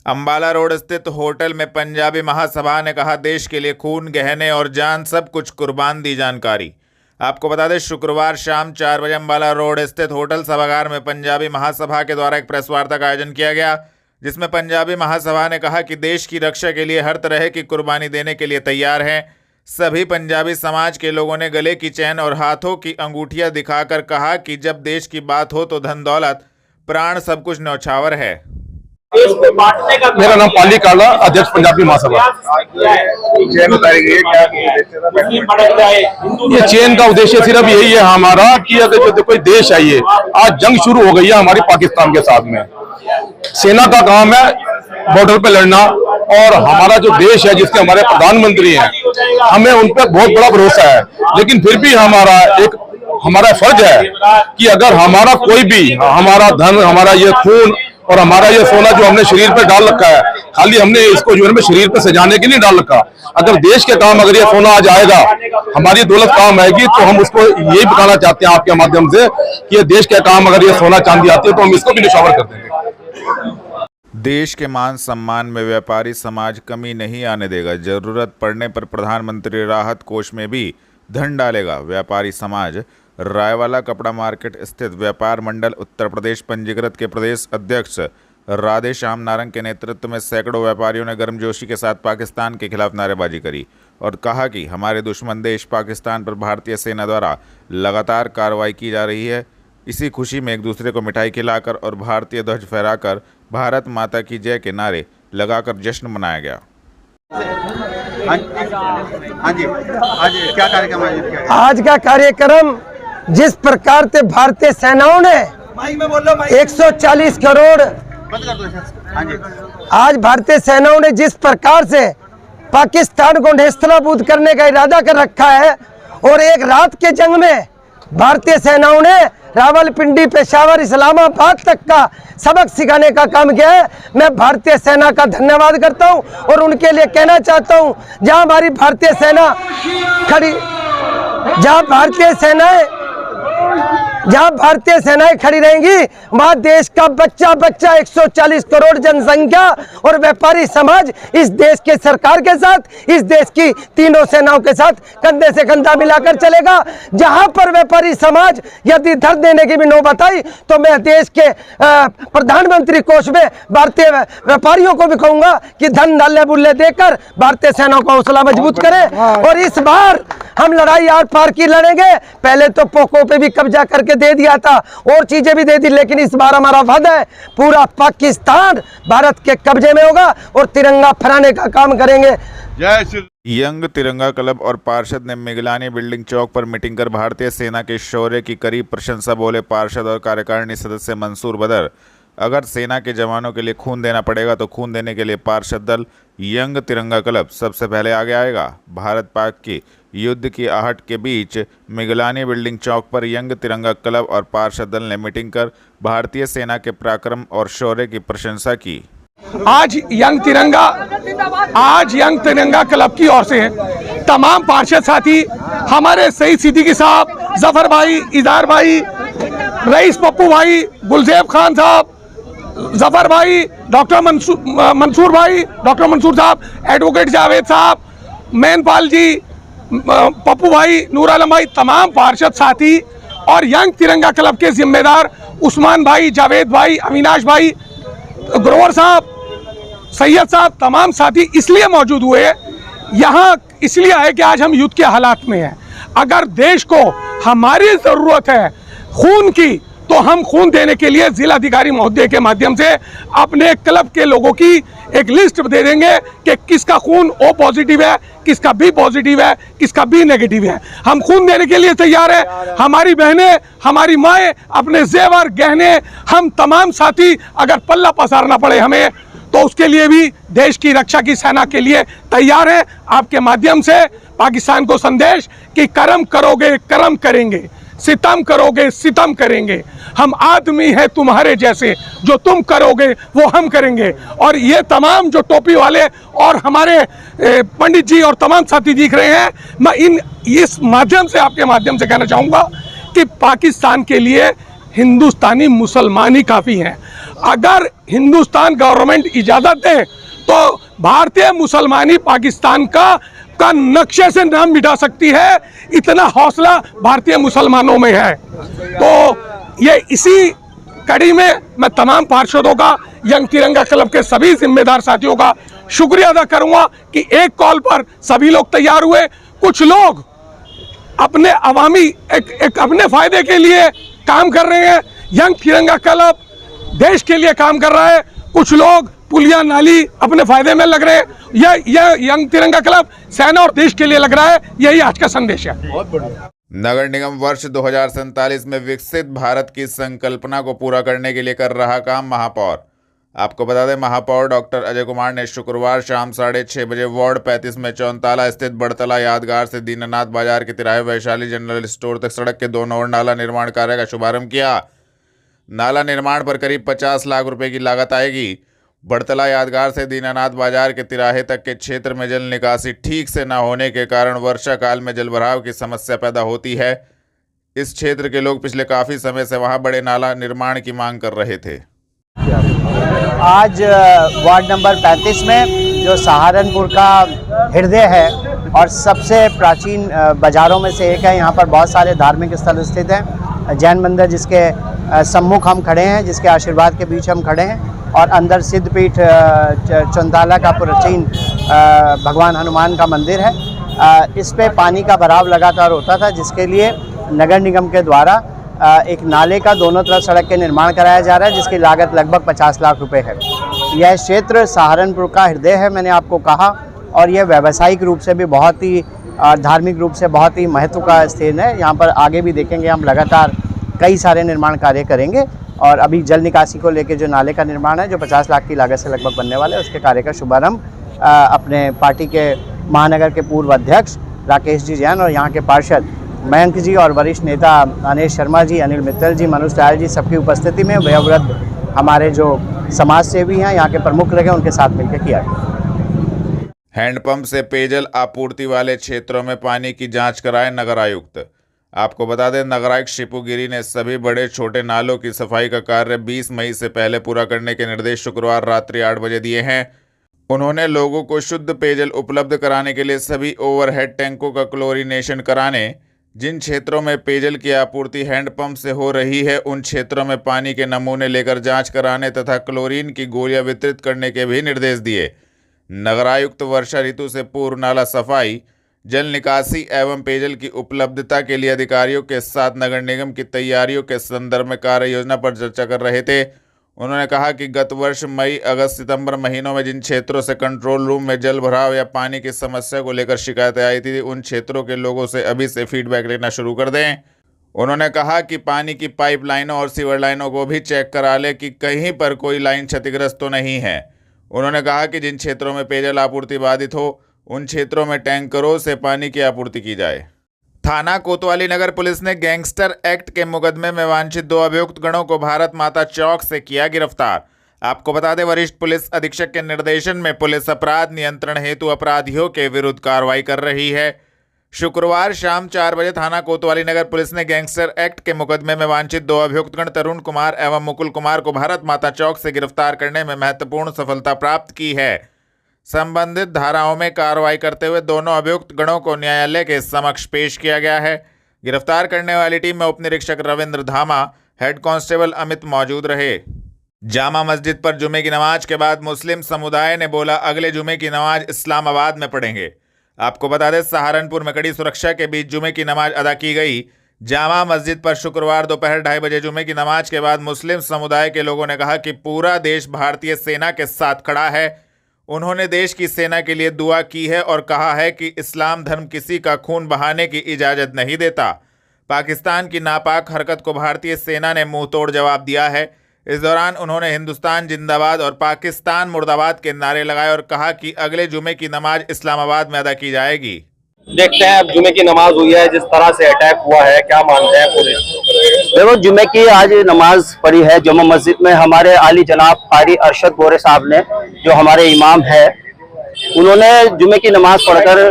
Ambala road स्थित hotel में पंजाबी महासभा ने कहा, देश के लिए खून, गहने और जान सब कुछ कुर्बान दी जानकारी। आपको बता दें, शुक्रवार शाम 4 बजे अंबाला रोड स्थित होटल सभागार में पंजाबी महासभा के द्वारा एक प्रेस वार्ता का आयोजन किया गया, जिसमें पंजाबी महासभा ने कहा कि देश की रक्षा के लिए हर तरह की कुर्बानी देने के लिए तैयार हैं। सभी पंजाबी समाज के लोगों ने गले की चैन और हाथों की अंगूठियां दिखाकर कहा कि जब देश की बात हो तो धन दौलत प्राण सब कुछ न्यौछावर है। मेरा नाम पाली काला, अध्यक्ष पंजाबी महासभा। ये चेन का उद्देश्य सिर्फ यही है हमारा कि अगर जो कोई देश है, ये आज जंग शुरू हो गई है हमारी पाकिस्तान के साथ में। सेना का काम है बॉर्डर पे लड़ना, और हमारा जो देश है जिसके हमारे प्रधानमंत्री हैं, हमें उन पर बहुत बड़ा भरोसा है। लेकिन फिर भी हमारा फर्ज है कि अगर हमारा कोई भी, हमारा धन, हमारा ये खून और हमारा ये सोना जो हमने शरीर पे डाल रखा है, खाली हमने इसको जो है शरीर पे सजाने के लिए डाल रखा। अगर देश के काम, अगर ये सोना आज आएगा, हमारी दौलत काम आएगी, तो हम उसको यही बताना चाहते हैं आपके माध्यम से कि ये देश के काम, अगर ये सोना चांदी आती है तो हम इसको भी निछावर कर देंगे। देश के मान सम्मान में व्यापारी समाज कमी नहीं आने देगा। जरूरत पड़ने पर प्रधानमंत्री राहत कोष में भी धन डालेगा। व्यापारी समाज रायवाला कपड़ा मार्केट स्थित व्यापार मंडल उत्तर प्रदेश पंजीकृत के प्रदेश अध्यक्ष राधे श्याम नारंग के नेतृत्व में सैकड़ों व्यापारियों ने गर्मजोशी के साथ पाकिस्तान के खिलाफ नारेबाजी करी और कहा कि हमारे दुश्मन देश पाकिस्तान पर भारतीय सेना द्वारा लगातार कार्रवाई की जा रही है। इसी खुशी में एक दूसरे को मिठाई खिलाकर और भारतीय ध्वज फहराकर भारत माता की जय के नारे लगाकर जश्न मनाया गया। हाँ जी, आज क्या कार्यक्रम आयोजित किया? आज का कार्यक्रम जिस प्रकार से भारतीय सेनाओं ने 140 करोड़ आज भारतीय सेनाओं ने जिस प्रकार से पाकिस्तान को नेस्तनाबूद करने का इरादा कर रखा है, और एक रात के जंग में भारतीय सेनाओं ने रावलपिंडी, पेशावर, इस्लामाबाद तक का सबक सिखाने का काम किया है। मैं भारतीय सेना का धन्यवाद करता हूं और उनके लिए कहना चाहता हूं, जहां हमारी भारतीय सेना खड़ी, जहां भारतीय सेनाएं खड़ी रहेंगी, वहां देश का बच्चा 140 करोड़ जनसंख्या और व्यापारी समाज इस देश के सरकार के साथ, इस देश की तीनों सेनाओं के साथ कंधे से कंधा मिलाकर चलेगा। जहां पर व्यापारी समाज यदि धन देने की भी नौबत आई, तो मैं देश के प्रधानमंत्री कोष में भारतीय व्यापारियों को भी कहूंगा कि धन नल्ले बुल्ले देकर भारतीय सेनाओं का हौसला मजबूत करें। और इस बार हम लड़ाई आर पार की लड़ेंगे। पहले तो पोको पे भी कब्जा करके दे दिया था और चीजें भी दे दी, लेकिन इस बार हमारा वादा है पूरा पाकिस्तान भारत के कब्जे में होगा और तिरंगा फहराने का काम करेंगे। जय श्री। यंग तिरंगा क्लब और पार्षद ने मिगलानी बिल्डिंग चौक पर मीटिंग कर भारतीय सेना के शौर्य की करी प्रशंसा। बोले पार्षद और कार्यकारिणी सदस्य मंसूर बदर, अगर सेना के जवानों के लिए खून देना पड़ेगा तो खून देने के लिए पार्षद दल यंग तिरंगा क्लब सबसे पहले आगे आएगा। भारत पाक की युद्ध की आहट के बीच मिगलानी बिल्डिंग चौक पर यंग तिरंगा क्लब और पार्षद दल ने मीटिंग कर भारतीय सेना के पराक्रम और शौर्य की प्रशंसा की। आज यंग तिरंगा क्लब की ओर से तमाम पार्षद साथी, हमारे शहीद सिद्दीकी साहब, जफर भाई, इदार भाई, रईस पप्पू भाई, गुलजेब खान साहब, जफर भाई, डॉक्टर मंसूर भाई, डॉक्टर मंसूर साहब, एडवोकेट जावेद साहब, मैनपाल जी, पप्पू भाई, नूर आलम भाई, तमाम पार्षद साथी और यंग तिरंगा क्लब के जिम्मेदार उस्मान भाई, जावेद भाई, अविनाश भाई, ग्रोवर साहब, सैयद साहब, तमाम साथी इसलिए मौजूद हुए यहाँ, इसलिए आए कि आज हम युद्ध के हालात में हैं। अगर देश को हमारी ज़रूरत है खून की, तो हम खून देने के लिए जिलाधिकारी महोदय के माध्यम से अपने क्लब के लोगों की एक लिस्ट दे देंगे कि किसका खून O पॉजिटिव है, किसका B पॉजिटिव है, किसका B नेगेटिव है। हम खून देने के लिए तैयार है। हमारी बहनें, हमारी माएँ, अपने जेवर गहने, हम तमाम साथी अगर पल्ला पसारना पड़े हमें, तो उसके लिए भी देश की रक्षा की सेना के लिए तैयार है। आपके माध्यम से पाकिस्तान को संदेश कि कर्म करोगे कर्म करेंगे, सितम करोगे सितम करेंगे, हम आदमी हैं तुम्हारे जैसे, जो तुम करोगे वो हम करेंगे। और ये तमाम जो टोपी वाले और हमारे पंडित जी और तमाम साथी दिख रहे हैं, मैं इस माध्यम से, आपके माध्यम से कहना चाहूँगा कि पाकिस्तान के लिए हिंदुस्तानी मुसलमान ही काफ़ी हैं। अगर हिंदुस्तान गवर्नमेंट इजाज़त दे तो भारतीय मुसलमानी पाकिस्तान का नक्शे से नाम मिटा सकती है। इतना हौसला भारतीय मुसलमानों में है। तो ये इसी कड़ी में मैं तमाम पार्षदों का, यंग तिरंगा क्लब के सभी जिम्मेदार साथियों का शुक्रिया अदा करूंगा कि एक कॉल पर सभी लोग तैयार हुए। कुछ लोग अपने अवामी एक अपने फायदे के लिए काम कर रहे हैं। यंग तिरंगा क्लब देश के लिए काम कर रहा है। कुछ लोग पुलिया नाली अपने फायदे में लग रहे हैं। यह यंग तिरंगा क्लब सेना और देश के लिए लग रहा है। यही आज का संदेश है। नगर निगम वर्ष 2047 में विकसित भारत की संकल्पना को पूरा करने के लिए कर रहा काम महापौर। आपको बता दें, महापौर डॉक्टर अजय कुमार ने शुक्रवार शाम 6:30 बजे वार्ड 35 में चौंताला स्थित बड़तला यादगार से दीनानाथ बाजार के तिराहे वैशाली जनरल स्टोर तक सड़क के दोनों ओर नाला निर्माण कार्य का शुभारंभ किया। नाला निर्माण पर करीब 50 लाख रुपए की लागत आएगी। बड़तला यादगार से दीनानाथ बाजार के तिराहे तक के क्षेत्र में जल निकासी ठीक से न होने के कारण वर्षा काल में जलभराव की समस्या पैदा होती है। इस क्षेत्र के लोग पिछले काफ़ी समय से वहां बड़े नाला निर्माण की मांग कर रहे थे। आज वार्ड नंबर 35 में जो सहारनपुर का हृदय है और सबसे प्राचीन बाज़ारों में से एक है, यहाँ पर बहुत सारे धार्मिक स्थल स्थित हैं। जैन मंदिर जिसके सम्मुख हम खड़े हैं, जिसके आशीर्वाद के बीच हम खड़े हैं, और अंदर सिद्धपीठ चौंताला का प्राचीन भगवान हनुमान का मंदिर है। इस पे पानी का भराव लगातार होता था, जिसके लिए नगर निगम के द्वारा एक नाले का दोनों तरफ सड़क के निर्माण कराया जा रहा है, जिसकी लागत लगभग 50 लाख रुपए है। यह क्षेत्र सहारनपुर का हृदय है, मैंने आपको कहा, और यह व्यावसायिक रूप से भी बहुत ही धार्मिक रूप से बहुत ही महत्व का स्थान है। यहाँ पर आगे भी देखेंगे हम लगातार कई सारे निर्माण कार्य करेंगे, और अभी जल निकासी को लेकर जो नाले का निर्माण है जो 50 लाख की लागत से लगभग बनने वाले है, उसके कार्य का शुभारंभ अपने पार्टी के महानगर के पूर्व अध्यक्ष राकेश जी जैन और यहाँ के पार्षद मयंक जी और वरिष्ठ नेता अनिल शर्मा जी, अनिल मित्तल जी, मनोज टायल जी, सबकी उपस्थिति में वयोवृद्ध हमारे जो समाज सेवी हैं, यहाँ के प्रमुख लगे, उनके साथ मिलकर किया गया। हैंडपंप से पेयजल आपूर्ति वाले क्षेत्रों में पानी की जांच कराए नगर आयुक्त। आपको बता दें, नगर आयुक्त शिपू गिरी ने सभी बड़े छोटे नालों की सफाई का कार्य 20 मई से पहले पूरा करने के निर्देश शुक्रवार रात्रि 8 बजे दिए हैं। उन्होंने लोगों को शुद्ध पेयजल उपलब्ध कराने के लिए सभी ओवरहेड टैंकों का क्लोरीनेशन कराने, जिन क्षेत्रों में पेयजल की आपूर्ति हैंडपंप से हो रही है उन क्षेत्रों में पानी के नमूने लेकर जांच कराने तथा क्लोरीन की गोलियां वितरित करने के भी निर्देश दिए। नगर आयुक्त वर्षा ऋतु से पूर्व नाला सफाई, जल निकासी एवं पेयजल की उपलब्धता के लिए अधिकारियों के साथ नगर निगम की तैयारियों के संदर्भ में कार्य योजना पर चर्चा कर रहे थे। उन्होंने कहा कि गत वर्ष मई, अगस्त, सितंबर महीनों में जिन क्षेत्रों से कंट्रोल रूम में जल भराव या पानी की समस्या को लेकर शिकायतें आई थी, उन क्षेत्रों के लोगों से अभी से फीडबैक लेना शुरू कर दें। उन्होंने कहा कि पानी की पाइपलाइनों और सीवर लाइनों को भी चेक करा ले कि कहीं पर कोई लाइन क्षतिग्रस्त तो नहीं है। उन्होंने कहा कि जिन क्षेत्रों में पेयजल आपूर्ति बाधित हो उन क्षेत्रों में टैंकरों से पानी की आपूर्ति की जाए। थाना कोतवाली नगर पुलिस ने गैंगस्टर एक्ट के मुकदमे में वांछित 2 अभियुक्त गणों को भारत माता चौक से किया गिरफ्तार। आपको बता दें, वरिष्ठ पुलिस अधीक्षक के निर्देशन में पुलिस अपराध नियंत्रण हेतु अपराधियों के विरुद्ध कार्रवाई कर रही है। शुक्रवार शाम 4 बजे थाना कोतवाली नगर पुलिस ने गैंगस्टर एक्ट के मुकदमे में वांछित 2 अभियुक्त गण तरुण कुमार एवं मुकुल कुमार को भारत माता चौक से गिरफ्तार करने में महत्वपूर्ण सफलता प्राप्त की है। संबंधित धाराओं में कार्रवाई करते हुए दोनों अभियुक्त गणों को न्यायालय के समक्ष पेश किया गया है। गिरफ्तार करने वाली टीम में उप निरीक्षक रविंद्र धामा, हेड कांस्टेबल अमित मौजूद रहे। जामा मस्जिद पर जुमे की नमाज के बाद मुस्लिम समुदाय ने बोला अगले जुमे की नमाज इस्लामाबाद में पढ़ेंगे। आपको बता दें, सहारनपुर में कड़ी सुरक्षा के बीच जुमे की नमाज अदा की गई। जामा मस्जिद पर शुक्रवार दोपहर 2:30 बजे जुमे की नमाज के बाद मुस्लिम समुदाय के लोगों ने कहा कि पूरा देश भारतीय सेना के साथ खड़ा है। उन्होंने देश की सेना के लिए दुआ की है और कहा है कि इस्लाम धर्म किसी का खून बहाने की इजाज़त नहीं देता। पाकिस्तान की नापाक हरकत को भारतीय सेना ने मुंह तोड़ जवाब दिया है। इस दौरान उन्होंने हिंदुस्तान जिंदाबाद और पाकिस्तान मुर्दाबाद के नारे लगाए और कहा कि अगले जुमे की नमाज इस्लामाबाद में अदा की जाएगी। देखते हैं अब जुमे की नमाज हुई है, जिस तरह से अटैक हुआ है, क्या मानते हैं पुलिस? देखो, जुमे की आज नमाज पढ़ी है जुम्मा मस्जिद में। हमारे आली जनाब कारी अरशद बोरे साहब ने, जो हमारे इमाम है, उन्होंने जुमे की नमाज पढ़कर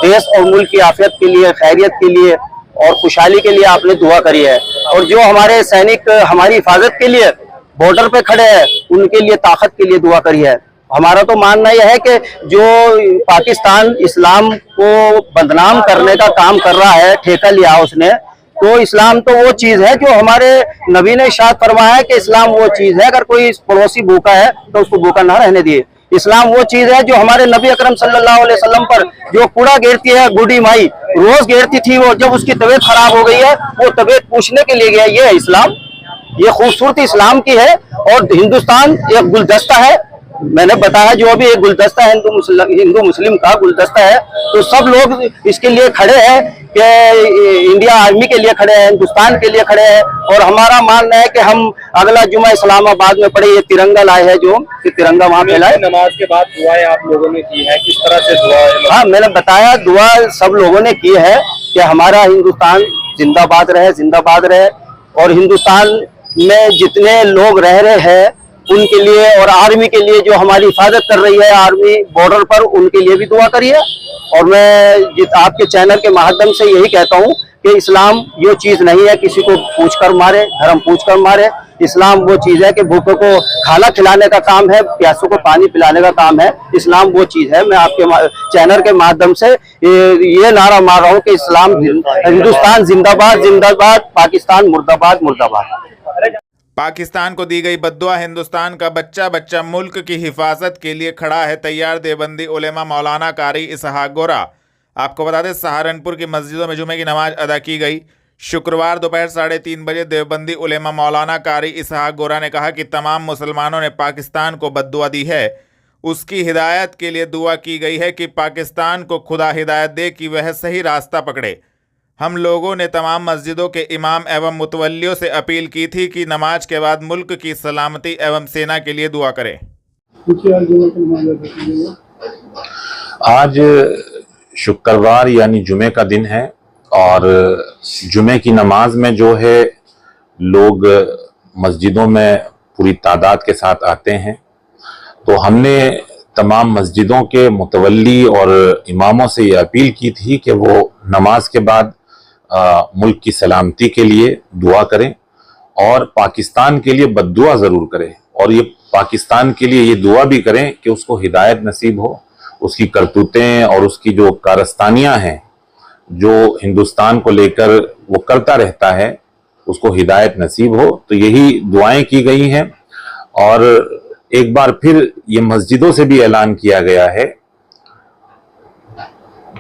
देश और मुल्क की आफियत के लिए, खैरियत के लिए और खुशहाली के लिए आपने दुआ करी है। और जो हमारे सैनिक हमारी हिफाजत के लिए बॉर्डर पे खड़े हैं उनके लिए ताकत के लिए दुआ करिए। हमारा तो मानना यह है कि जो पाकिस्तान इस्लाम को बदनाम करने का काम कर रहा है, ठेका लिया उसने, तो इस्लाम तो वो चीज है जो हमारे नबी ने इरशाद फरमाया है कि इस्लाम वो चीज है, अगर कोई पड़ोसी भूखा है तो उसको भूखा ना रहने दिए। इस्लाम वो चीज है जो हमारे नबी अकरम सल्लल्लाहु अलैहि वसल्लम पर जो कूड़ा घेरती है बूढ़ी माई, रोज घेरती थी वो, जब उसकी तबीयत खराब हो गई है वो तबीयत पूछने के लिए गया। ये है इस्लाम, ये खूबसूरती इस्लाम की है। और हिंदुस्तान एक गुलदस्ता है, मैंने बताया जो अभी एक गुलदस्ता है हिंदू मुस्लिम का गुलदस्ता है, तो सब लोग इसके लिए खड़े हैं कि इंडिया आर्मी के लिए खड़े हैं, हिंदुस्तान के लिए खड़े हैं। और हमारा मानना है कि हम अगला जुमा इस्लामाबाद में पड़े, ये तिरंगा लाए हैं जो कि तिरंगा वहां फैलाए। नमाज के बाद दुआएं आप लोगों ने की है, किस तरह से दुआ है? हाँ, मैंने बताया दुआ सब लोगों ने की है कि हमारा हिंदुस्तान जिंदाबाद रहे, जिंदाबाद रहे। और हिंदुस्तान में जितने लोग रह रहे हैं उनके लिए और आर्मी के लिए जो हमारी हिफाजत कर रही है आर्मी बॉर्डर पर, उनके लिए भी दुआ करिए। और मैं आपके चैनल के माध्यम से यही कहता हूँ कि इस्लाम ये चीज नहीं है किसी को पूछकर मारे, धर्म पूछकर मारे। इस्लाम वो चीज है कि भूखों को खाना खिलाने का काम है, प्यासों को पानी पिलाने का काम है। इस्लाम वो चीज है। मैं आपके चैनल के माध्यम से ये नारा मार रहा हूँ कि इस्लाम, हिंदुस्तान जिंदाबाद जिंदाबाद, पाकिस्तान मुर्दाबाद मुर्दाबाद। पाकिस्तान को दी गई बद्दुआ, हिंदुस्तान का बच्चा बच्चा मुल्क की हिफाजत के लिए खड़ा है तैयार देवबंदी उलेमा मौलाना कारी इसहाक गोरा। आपको बता दें सहारनपुर की मस्जिदों में जुमे की नमाज अदा की गई। शुक्रवार दोपहर 3:30 बजे देवबंदी उलेमा मौलाना कारी इसहाक गोरा ने कहा कि तमाम मुसलमानों ने पाकिस्तान को बद्दुआ दी है, उसकी हिदायत के लिए दुआ की गई है कि पाकिस्तान को खुदा हिदायत दे कि वह सही रास्ता पकड़े। हम लोगों ने तमाम मस्जिदों के इमाम एवं मुतवल्लियों से अपील की थी कि नमाज के बाद मुल्क की सलामती एवं सेना के लिए दुआ करें। आज शुक्रवार यानी जुमे का दिन है और जुमे की नमाज में जो है लोग मस्जिदों में पूरी तादाद के साथ आते हैं, तो हमने तमाम मस्जिदों के मुतवल्ली और इमामों से ये अपील की थी कि वो नमाज के बाद मुल्क की सलामती के लिए दुआ करें और पाकिस्तान के लिए बद्दुआ ज़रूर करें। और ये पाकिस्तान के लिए ये दुआ भी करें कि उसको हिदायत नसीब हो, उसकी करतूतें और उसकी जो कारस्तानियाँ हैं जो हिंदुस्तान को लेकर वो करता रहता है, उसको हिदायत नसीब हो। तो यही दुआएं की गई हैं। और एक बार फिर ये मस्जिदों से भी ऐलान किया गया है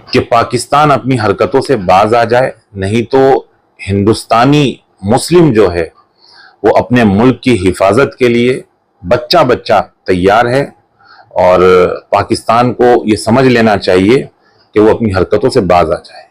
कि पाकिस्तान अपनी हरकतों से बाज आ जाए, नहीं तो हिंदुस्तानी मुस्लिम जो है वो अपने मुल्क की हिफाजत के लिए बच्चा बच्चा तैयार है। और पाकिस्तान को ये समझ लेना चाहिए कि वो अपनी हरकतों से बाज आ जाए।